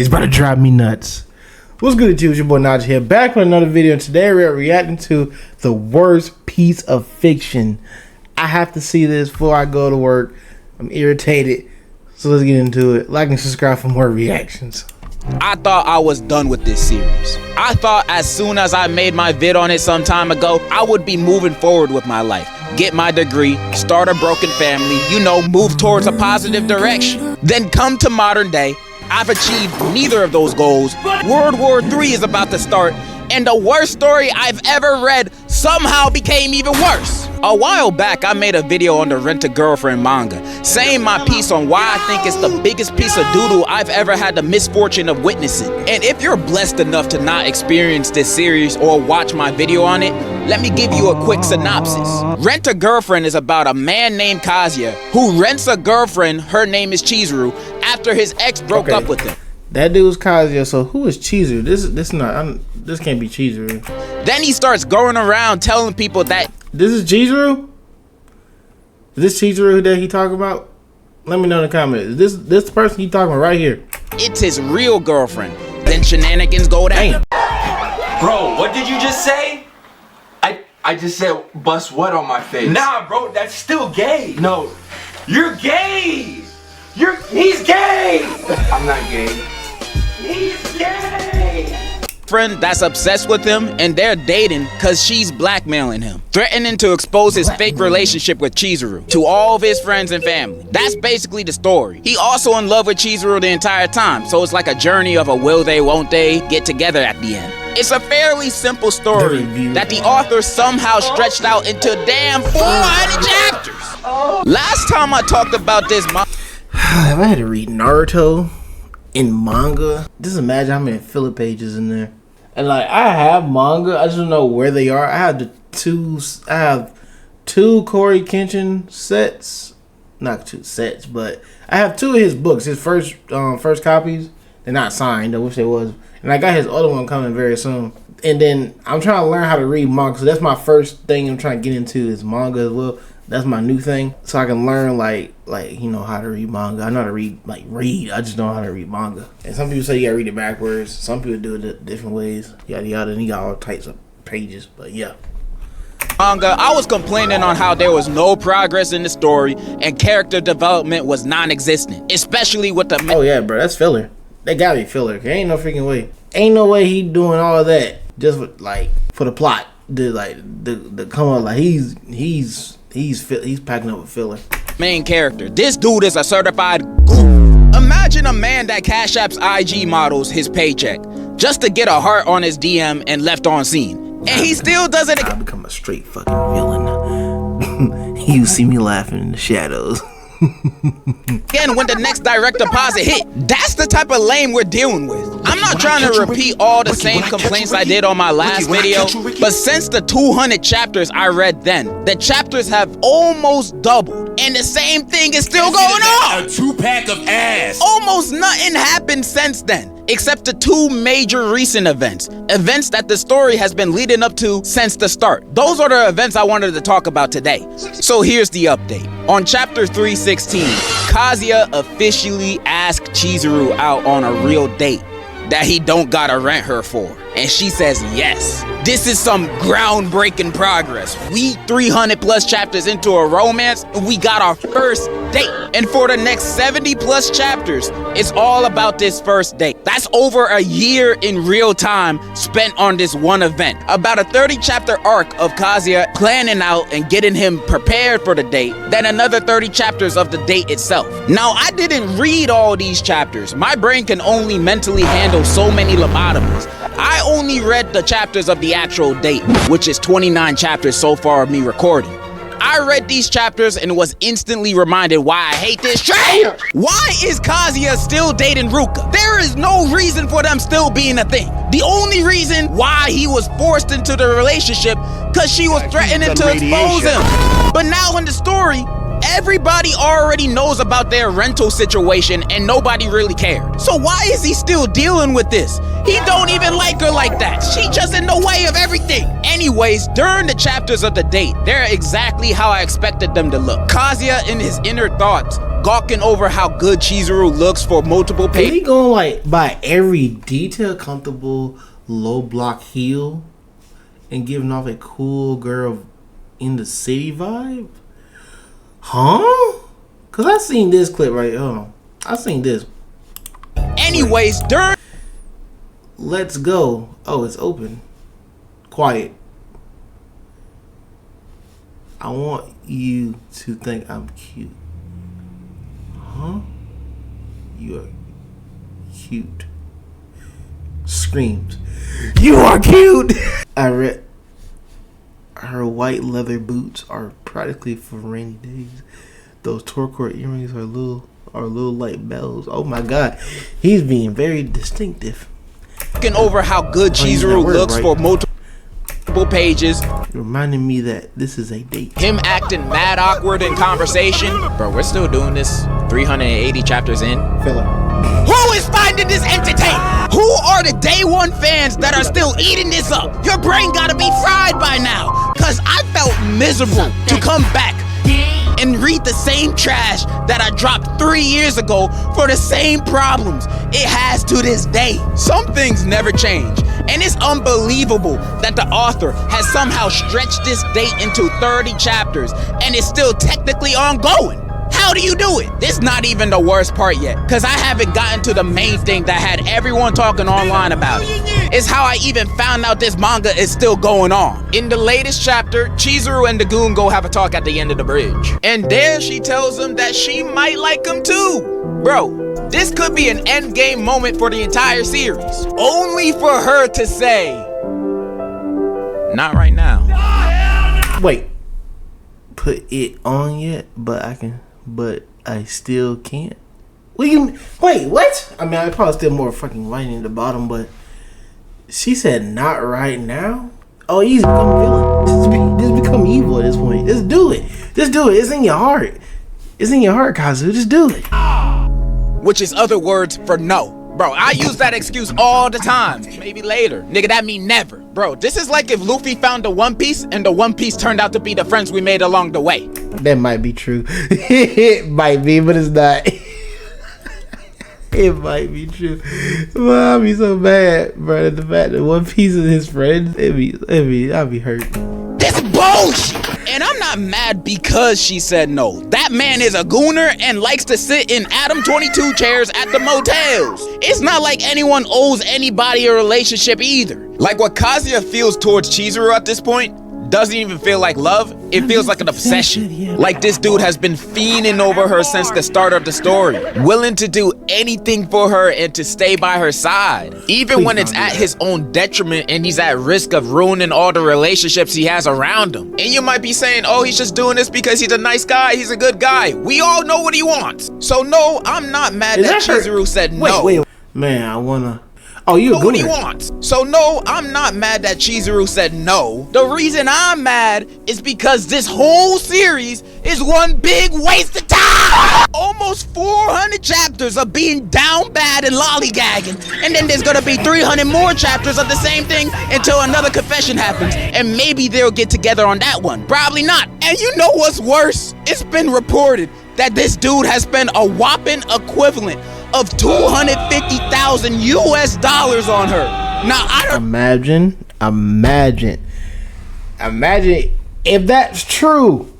It's about to drive me nuts. What's good with you? It's your boy NIGEL here, back with another video. And today we're reacting to the worst piece of fiction. I have to see this before I go to work. I'm irritated. So let's get into it. Like and subscribe for more reactions. I thought I was done with this series. I thought as soon as I made my vid on it some time ago, I would be moving forward with my life. Get my degree, start a broken family, move towards a positive direction. Then come to modern day, I've achieved neither of those goals. World War III is about to start, and the worst story I've ever read somehow became even worse. A while back, I made a video on the Rent-A-Girlfriend manga, saying my piece on why I think it's the biggest piece of doodle I've ever had the misfortune of witnessing. And if you're blessed enough to not experience this series or watch my video on it, let me give you a quick synopsis. Rent-A-Girlfriend is about a man named Kazuya who rents a girlfriend, her name is Chizuru, after his ex broke up with him. That dude's Kazuya, so who is Chizuru? This can't be Chizuru. Then he starts going around telling people that this is Chizuru? Is this Chizuru that he talking about? Let me know in the comments. Is this person he talking about right here? It's his real girlfriend. Then shenanigans go down. Bro, what did you just say? I just said bust what on my face? Nah, bro, that's still gay. No, you're gay. He's gay. I'm not gay. He's gay. Friend that's obsessed with him, and they're dating cause she's blackmailing him, threatening to expose his fake relationship with Chizuru to all of his friends and family. That's basically the story. He also in love with Chizuru the entire time, so it's like a journey of a will they won't they get together at the end. It's a fairly simple story that the author somehow stretched out into damn 400 chapters. Last time I talked about this, if I had to read Naruto in manga, just imagine how many filler pages in there. And like, I have manga, I just don't know where they are. I have two Corey Kenshin sets, not two sets, but I have two of his books, his first copies. They're not signed, I wish they was. And I got his other one coming very soon. And then I'm trying to learn how to read manga, so that's my first thing I'm trying to get into is manga as well. That's my new thing, so I can learn like how to read manga. I know how to read, I just know how to read manga. And some people say you gotta read it backwards. Some people do it different ways. Yada yada. And you got all types of pages, but yeah. Manga, I was complaining on how there was no progress in the story and character development was non-existent, especially with the. Oh yeah, bro, that's filler. That gotta be filler. There ain't no freaking way. Ain't no way he doing all of that just for the plot. The come on, like he's packing up a filler. Main character. This dude is a certified goof. Imagine a man that cash apps IG models his paycheck just to get a heart on his DM and left on scene. And he still doesn't. I become a straight fucking villain. You see me laughing in the shadows. Again, when the next direct deposit hit, that's the type of lame we're dealing with. I'm not trying to repeat all the same complaints I did on my last video, but since the 200 chapters I read then, the chapters have almost doubled, and the same thing is still going on. A 2-pack of ass. Almost nothing happened since then, except the two major recent events that the story has been leading up to since the start. Those are the events I wanted to talk about today. So here's the update. On chapter 316, Kazuya officially asked Chizuru out on a real date that he don't gotta rent her for, and she says yes. This is some groundbreaking progress. We 300 plus chapters into a romance, we got our first date. And for the next 70 plus chapters, it's all about this first date. That's over a year in real time spent on this one event. About a 30 chapter arc of Kazuya planning out and getting him prepared for the date, then another 30 chapters of the date itself. Now, I didn't read all these chapters. My brain can only mentally handle so many lobotomies. I only read the chapters of the actual date, which is 29 chapters so far of me recording. I read these chapters and was instantly reminded why I hate this traitor. Why is Kazuya still dating Ruka? There is no reason for them still being a thing. The only reason why he was forced into the relationship because she was threatening to expose him. But now in the story, everybody already knows about their rental situation and nobody really cared. So why is he still dealing with this? He don't even like her like that. She just in the way of everything. Anyways, during the chapters of the date, they're exactly how I expected them to look. Kazuya in his inner thoughts gawking over how good Chizuru looks for multiple Is pages. he going like by every detail, comfortable low block heel, and giving off a cool girl in the city vibe? Huh? Cause I seen this clip right. I seen this. Anyways, during Let's go. Oh, it's open. Quiet. I want you to think I'm cute. Huh? You are cute. Screams. You are cute! I read her white leather boots are practically for rainy days. Those turquoise earrings are little like bells. Oh my god. He's being very distinctive. gawking over how good Chizuru looks for multiple pages. Reminding me that this is a date. Him acting mad awkward in conversation. Bro, we're still doing this 380 chapters in. Filler. Who is finding this entertaining? Who are the day one fans that are still eating this up? Your brain gotta be fried by now. Cause I felt miserable to come back and read the same trash that I dropped 3 years ago for the same problems it has to this day. Some things never change, and it's unbelievable that the author has somehow stretched this date into 30 chapters and it's still technically ongoing. How do you do it? This is not even the worst part yet, because I haven't gotten to the main thing that had everyone talking online about it. It's how I even found out this manga is still going on. In the latest chapter, Chizuru and the goon go have a talk at the end of the bridge. And there she tells him that she might like him too. Bro, this could be an endgame moment for the entire series. Only for her to say, not right now. Wait. Put it on yet? But I still can't. Wait, what? I mean, I probably still more fucking writing at the bottom, but she said not right now? Oh, he's become a villain. Just become evil at this point. Just do it. Just do it. It's in your heart. It's in your heart, Kazu. Just do it. Which is other words for no. Bro, I use that excuse all the time. Maybe later. Nigga, that mean never. Bro, this is like if Luffy found the One Piece and the One Piece turned out to be the friends we made along the way. That might be true. It might be, but it's not. It might be true. Well, I'd be so bad, bro. The fact that One Piece is his friend, I'd be hurt. This bullshit! And I'm not mad because she said no. That man is a gooner and likes to sit in Adam 22 chairs at the motels. It's not like anyone owes anybody a relationship either. Like what Kazuya feels towards Chizuru at this point doesn't even feel like love. It feels like an obsession. Like this dude has been fiending over her since the start of the story. Willing to do anything for her and to stay by her side. Even when it's at his own detriment and he's at risk of ruining all the relationships he has around him. And you might be saying, oh, he's just doing this because he's a nice guy, he's a good guy. We all know what he wants. So no, I'm not mad that Chizuru said no. Wait. Man, I wanna... Oh, you know what he wants. So no, I'm not mad that Chizuru said no. The reason I'm mad is because this whole series is one big waste of time. Almost 400 chapters of being down bad and lollygagging, and then there's gonna be 300 more chapters of the same thing until another confession happens, and maybe they'll get together on that one. Probably not. And you know what's worse? It's been reported that this dude has spent a whopping equivalent of $250,000 US on her. Now I don't imagine if that's true,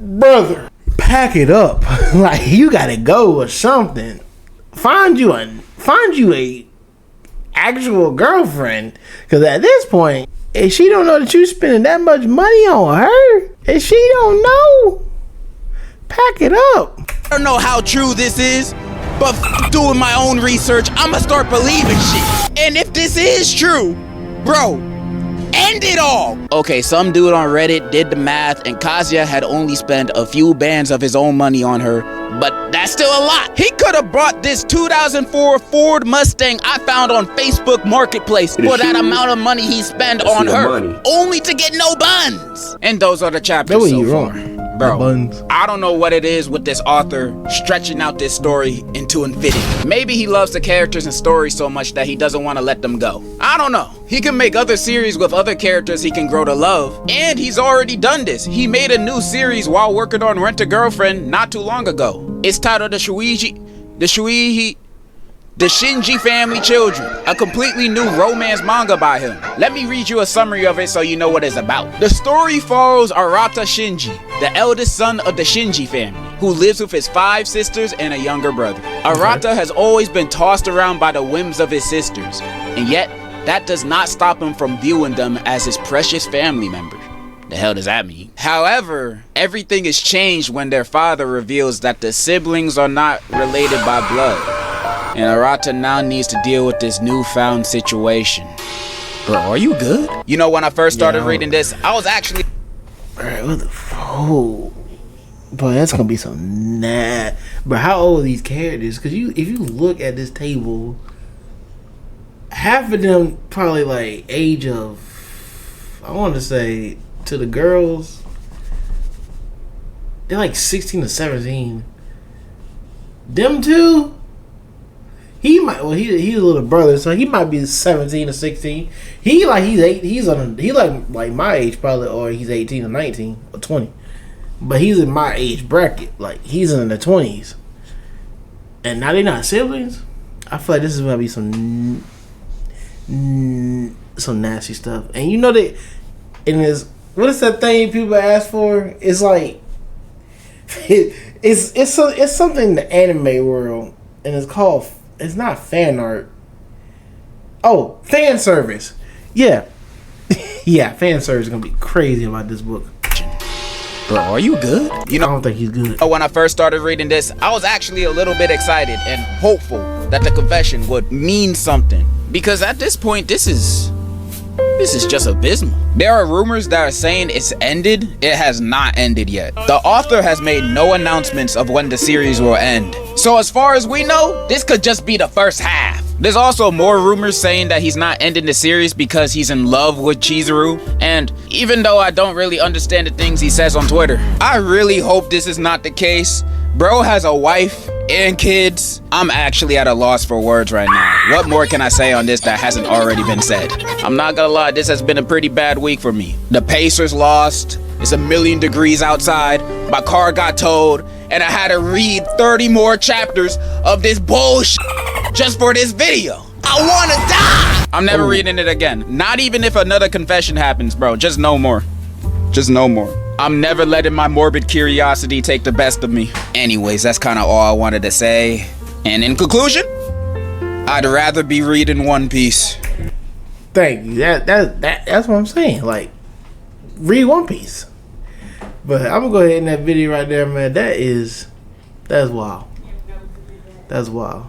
brother. Pack it up. Like you gotta go or something. Find you a actual girlfriend. Cause at this point, if she don't know that you spending that much money on her, if she don't know, pack it up. I don't know how true this is, but doing my own research, I'ma start believing shit. And if this is true, bro, end it all. Okay, some dude on Reddit did the math and Kazuya had only spent a few bands of his own money on her, but that's still a lot. He could have bought this 2004 Ford Mustang I found on Facebook Marketplace for that amount of money he spent on her, only to get no buns. And those are the chapters so far. Bro, buns. I don't know what it is with this author stretching out this story into infinity. Maybe he loves the characters and stories so much that he doesn't want to let them go. I don't know. He can make other series with other characters he can grow to love. And he's already done this. He made a new series while working on Rent a Girlfriend not too long ago. It's titled The Shinji Family Children, a completely new romance manga by him. Let me read you a summary of it so you know what it's about. The story follows Arata Shinji, the eldest son of the Shinji family, who lives with his 5 sisters and a younger brother. Arata has always been tossed around by the whims of his sisters, and yet that does not stop him from viewing them as his precious family members. The hell does that mean? However, everything is changed when their father reveals that the siblings are not related by blood. And Arata now needs to deal with this newfound situation. Bro, are you good? You know, when I first started reading this, I was actually... Bro, what the oh, bro, that's gonna be some Bro, how old are these characters? Because if you look at this table, half of them probably like age of, I want to say, to the girls, they're like 16 to 17. Them two... He might. Well, he's a little brother, so he might be 17 or 16. He's like my age probably, or he's 18 or 19 or 20. But he's in my age bracket. Like he's in the 20s. And now they're not siblings. I feel like this is gonna be some nasty stuff. And you know that in this, what is that thing people ask for? It's like it's something in the anime world, and it's called. It's not fan art. Oh, fan service. Yeah. Yeah, fan service is going to be crazy about this book. Bro, are you good? You know, I don't think he's good. When I first started reading this, I was actually a little bit excited and hopeful that the confession would mean something. Because at this point, this is just abysmal. There are rumors that are saying it's ended. It has not ended yet. The author has made no announcements of when the series will end. So as far as we know, this could just be the first half. There's also more rumors saying that he's not ending the series because he's in love with Chizuru. And even though I don't really understand the things he says on Twitter, I really hope this is not the case. Bro has a wife and kids. I'm actually at a loss for words right now. What more can I say on this that hasn't already been said? I'm not gonna lie, this has been a pretty bad week for me. The Pacers lost. It's 1,000,000 degrees outside. My car got towed. And I had to read 30 more chapters of this bullshit just for this video. I wanna die! I'm never reading it again. Not even if another confession happens, bro. Just no more. Just no more. I'm never letting my morbid curiosity take the best of me. Anyways, that's kind of all I wanted to say. And in conclusion, I'd rather be reading One Piece. Thank you. That's what I'm saying. Like, read One Piece. But I'm gonna go ahead and that video right there, man. That's wild. That's wild.